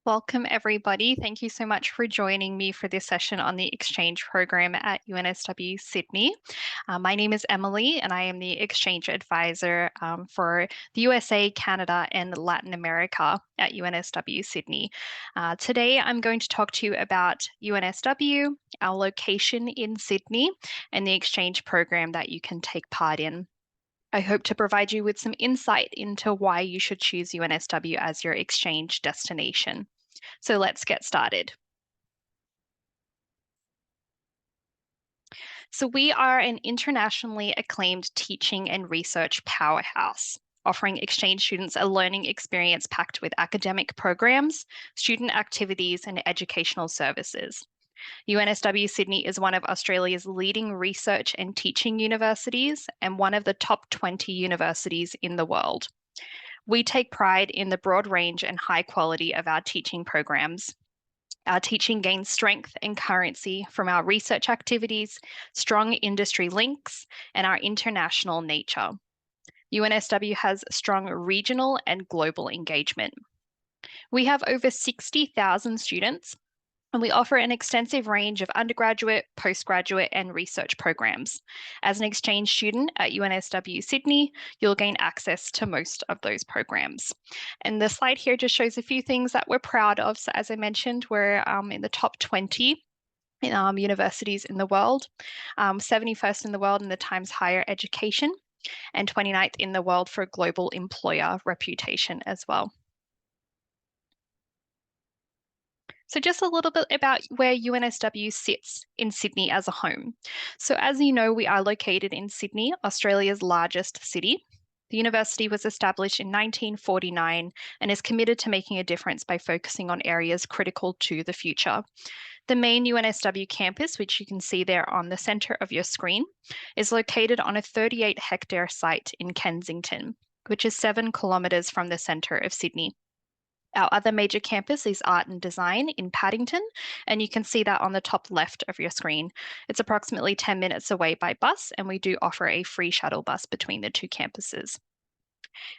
Welcome, everybody. Thank you so much for joining me for this session on the exchange program at UNSW Sydney. My name is Emily, and I am the exchange advisor for the USA, Canada, and Latin America at UNSW Sydney. Today, I'm going to talk to you about UNSW, our location in Sydney, and the exchange program that you can take part in. I hope to provide you with some insight into why you should choose UNSW as your exchange destination. So let's get started. So we are an internationally acclaimed teaching and research powerhouse, offering exchange students a learning experience packed with academic programs, student activities, and educational services. UNSW Sydney is one of Australia's leading research and teaching universities and one of the top 20 universities in the world. We take pride in the broad range and high quality of our teaching programs. Our teaching gains strength and currency from our research activities, strong industry links, and our international nature. UNSW has strong regional and global engagement. We have over 60,000 students, and we offer an extensive range of undergraduate, postgraduate, and research programs. As an exchange student at UNSW Sydney, you'll gain access to most of those programs. And the slide here just shows a few things that we're proud of. So as I mentioned, we're in the top 20 universities in the world, 71st in the world in the Times Higher Education, and 29th in the world for global employer reputation as well. So just a little bit about where UNSW sits in Sydney as a home. So as you know, we are located in Sydney, Australia's largest city. The university was established in 1949 and is committed to making a difference by focusing on areas critical to the future. The main UNSW campus, which you can see there on the center of your screen, is located on a 38-hectare site in Kensington, which is 7 kilometres from the center of Sydney. Our other major campus is Art and Design in Paddington, and you can see that on the top left of your screen. It's approximately 10 minutes away by bus, and we do offer a free shuttle bus between the two campuses.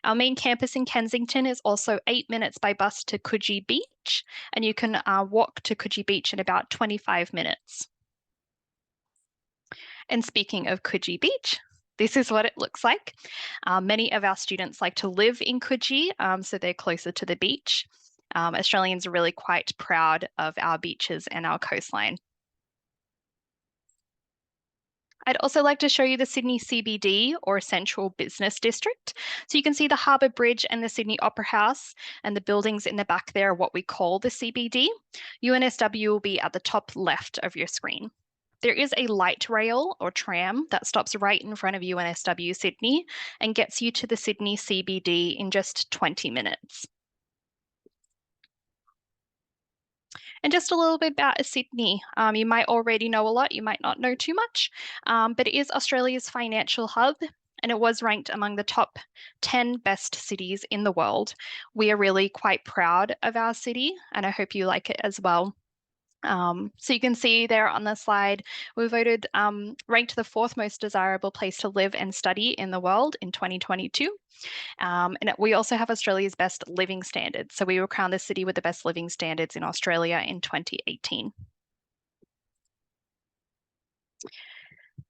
Our main campus in Kensington is also 8 minutes by bus to Coogee Beach, and you can walk to Coogee Beach in about 25 minutes. And speaking of Coogee Beach, this is what it looks like. Many of our students like to live in Coogee, so they're closer to the beach. Australians are really quite proud of our beaches and our coastline. I'd also like to show you the Sydney CBD, or Central Business District. So you can see the Harbour Bridge and the Sydney Opera House, and the buildings in the back there are what we call the CBD. UNSW will be at the top left of your screen. There is a light rail or tram that stops right in front of UNSW Sydney and gets you to the Sydney CBD in just 20 minutes. And just a little bit about Sydney. You might already know a lot, you might not know too much, but it is Australia's financial hub, and it was ranked among the top 10 best cities in the world. We are really quite proud of our city, and I hope you like it as well. So you can see there on the slide, we voted ranked the 4th most desirable place to live and study in the world in 2022. And we also have Australia's best living standards. So we were crowned the city with the best living standards in Australia in 2018.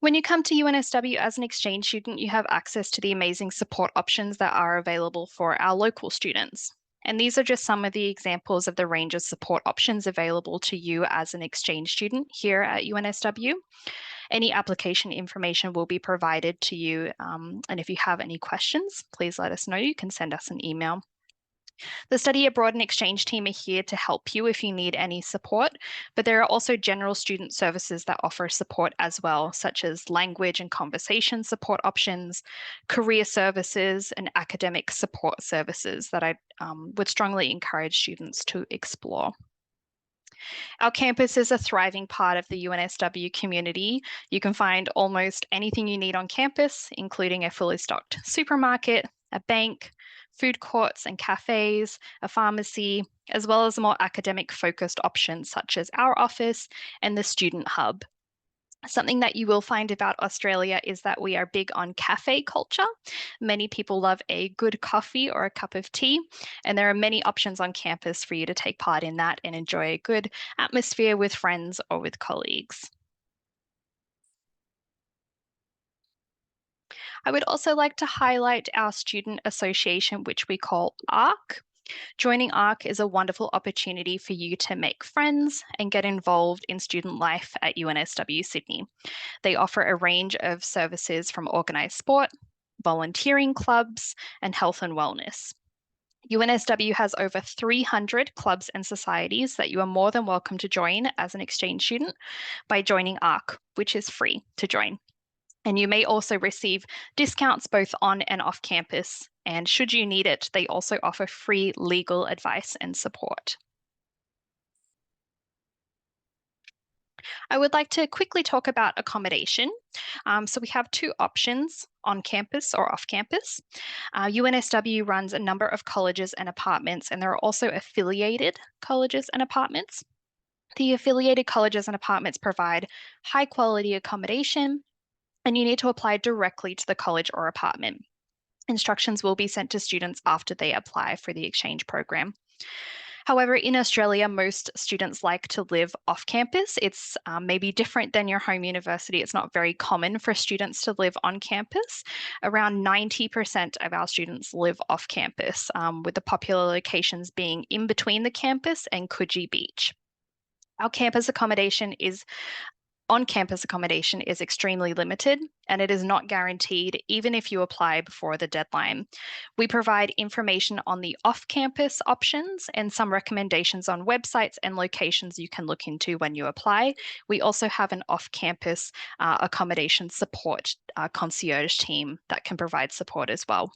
When you come to UNSW as an exchange student, you have access to the amazing support options that are available for our local students. And these are just some of the examples of the range of support options available to you as an exchange student here at UNSW. Any application information will be provided to you. And if you have any questions, please let us know. You can send us an email. The Study Abroad and Exchange team are here to help you if you need any support, but there are also general student services that offer support as well, such as language and conversation support options, career services, and academic support services that I would strongly encourage students to explore. Our campus is a thriving part of the UNSW community. You can find almost anything you need on campus, including a fully stocked supermarket, a bank, food courts and cafes, a pharmacy, as well as more academic focused options such as our office and the student hub. Something that you will find about Australia is that we are big on cafe culture. Many people love a good coffee or a cup of tea, and there are many options on campus for you to take part in that and enjoy a good atmosphere with friends or with colleagues. I would also like to highlight our student association, which we call ARC. Joining ARC is a wonderful opportunity for you to make friends and get involved in student life at UNSW Sydney. They offer a range of services from organised sport, volunteering clubs, and health and wellness. UNSW has over 300 clubs and societies that you are more than welcome to join as an exchange student by joining ARC, which is free to join. And you may also receive discounts both on and off campus. And should you need it, they also offer free legal advice and support. I would like to quickly talk about accommodation. So we have two options on campus or off campus. UNSW runs a number of colleges and apartments, and there are also affiliated colleges and apartments. The affiliated colleges and apartments provide high quality accommodation, and you need to apply directly to the college or apartment. Instructions will be sent to students after they apply for the exchange program. However, in Australia, most students like to live off campus. It's maybe different than your home university. It's not very common for students to live on campus. Around 90% of our students live off campus, with the popular locations being in between the campus and Coogee Beach. Our on-campus accommodation is extremely limited, and it is not guaranteed even if you apply before the deadline. We provide information on the off-campus options and some recommendations on websites and locations you can look into when you apply. We also have an off-campus accommodation support concierge team that can provide support as well.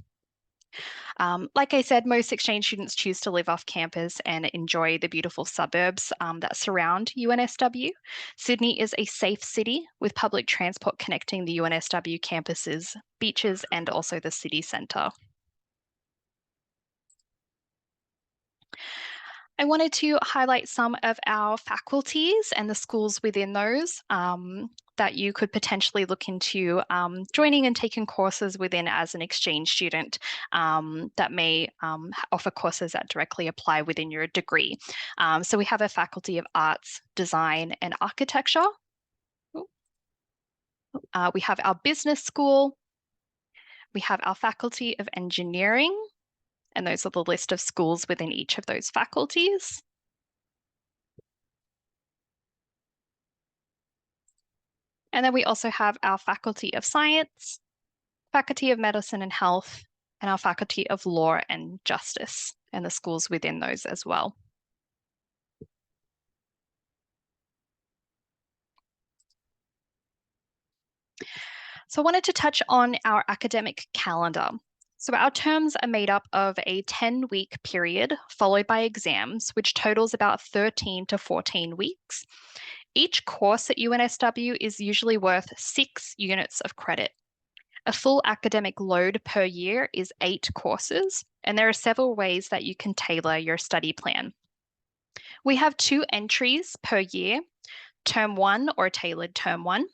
Like I said, most exchange students choose to live off campus and enjoy the beautiful suburbs that surround UNSW. Sydney is a safe city with public transport connecting the UNSW campuses, beaches, and also the city centre. I wanted to highlight some of our faculties and the schools within those that you could potentially look into joining and taking courses within as an exchange student that may offer courses that directly apply within your degree. So we have a Faculty of Arts, Design and Architecture. We have our Business School. We have our Faculty of Engineering, and those are the list of schools within each of those faculties. And then we also have our Faculty of Science, Faculty of Medicine and Health, and our Faculty of Law and Justice, and the schools within those as well. So I wanted to touch on our academic calendar. So our terms are made up of a 10-week period followed by exams, which totals about 13 to 14 weeks. Each course at UNSW is usually worth 6 units of credit. A full academic load per year is 8 courses, and there are several ways that you can tailor your study plan. We have 2 entries per year, Term 1 or Tailored Term 1.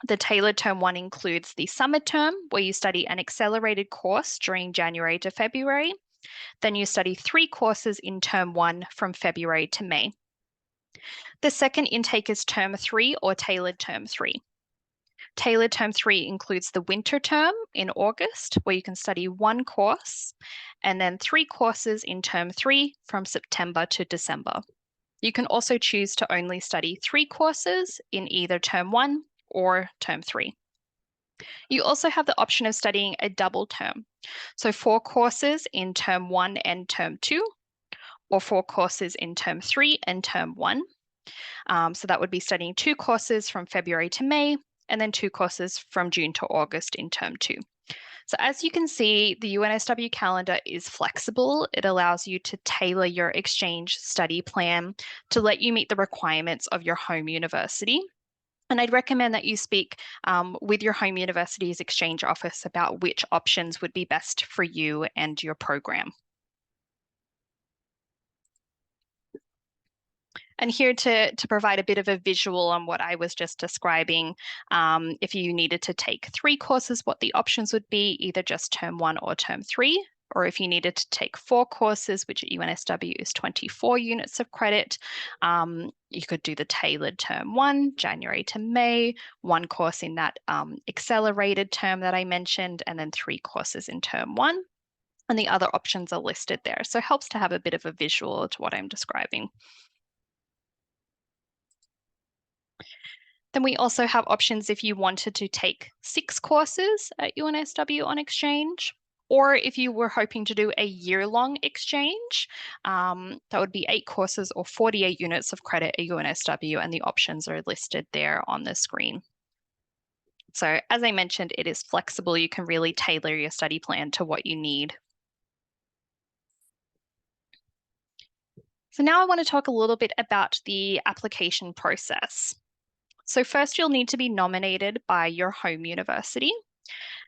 The Tailored Term 1 includes the summer term, where you study an accelerated course during January to February. Then you study 3 courses in Term 1 from February to May. The second intake is Term 3 or Tailored Term 3. Tailored Term 3 includes the winter term in August, where you can study 1 course, and then 3 courses in Term 3 from September to December. You can also choose to only study 3 courses in either Term 1 or Term 3. You also have the option of studying a double term, so 4 courses in Term 1 and Term 2, or 4 courses in Term 3 and Term 1. So that would be studying 2 courses from February to May, and then 2 courses from June to August in Term 2. So as you can see, the UNSW calendar is flexible. It allows you to tailor your exchange study plan to let you meet the requirements of your home university. And I'd recommend that you speak with your home university's exchange office about which options would be best for you and your program. And here to provide a bit of a visual on what I was just describing, if you needed to take 3 courses, what the options would be, either just term 1 or term 3, or if you needed to take 4 courses, which at UNSW is 24 units of credit, you could do the tailored term 1, January to May, 1 course in that accelerated term that I mentioned, and then 3 courses in term 1. And the other options are listed there. So it helps to have a bit of a visual to what I'm describing. Then we also have options if you wanted to take 6 courses at UNSW on exchange, or if you were hoping to do a year-long exchange, that would be 8 courses or 48 units of credit at UNSW, and the options are listed there on the screen. So as I mentioned, it is flexible. You can really tailor your study plan to what you need. So now I want to talk a little bit about the application process. So first, you'll need to be nominated by your home university.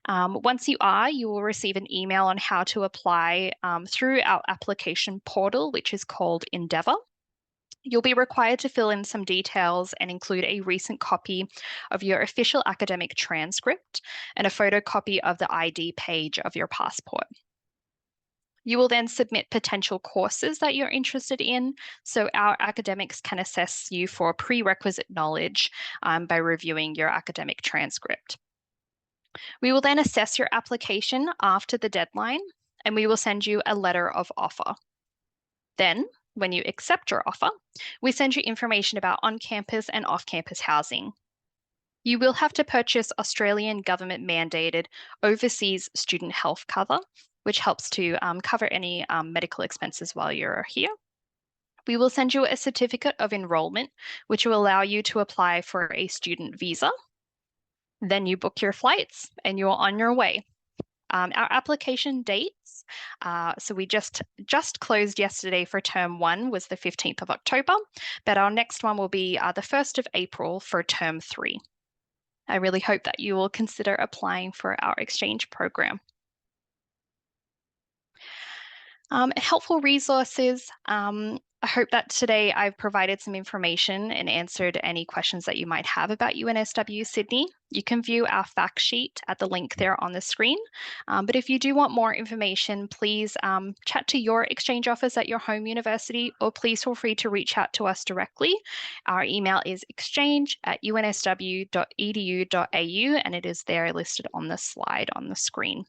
Once you are, you will receive an email on how to apply through our application portal, which is called Endeavour. You'll be required to fill in some details and include a recent copy of your official academic transcript and a photocopy of the ID page of your passport. You will then submit potential courses that you're interested in, so our academics can assess you for prerequisite knowledge by reviewing your academic transcript. We will then assess your application after the deadline, and we will send you a letter of offer. Then, when you accept your offer, we send you information about on-campus and off-campus housing. You will have to purchase Australian government-mandated overseas student health cover, which helps to cover any medical expenses while you're here. We will send you a certificate of enrollment, which will allow you to apply for a student visa. Then you book your flights and you're on your way. Our application dates, so we just closed yesterday for term 1 was the 15th of October, but our next one will be the 1st of April for term 3. I really hope that you will consider applying for our exchange program. Helpful resources. I hope that today I've provided some information and answered any questions that you might have about UNSW Sydney. You can view our fact sheet at the link there on the screen. But if you do want more information, please chat to your exchange office at your home university, or please feel free to reach out to us directly. Our email is exchange@unsw.edu.au, and it is there listed on the slide on the screen.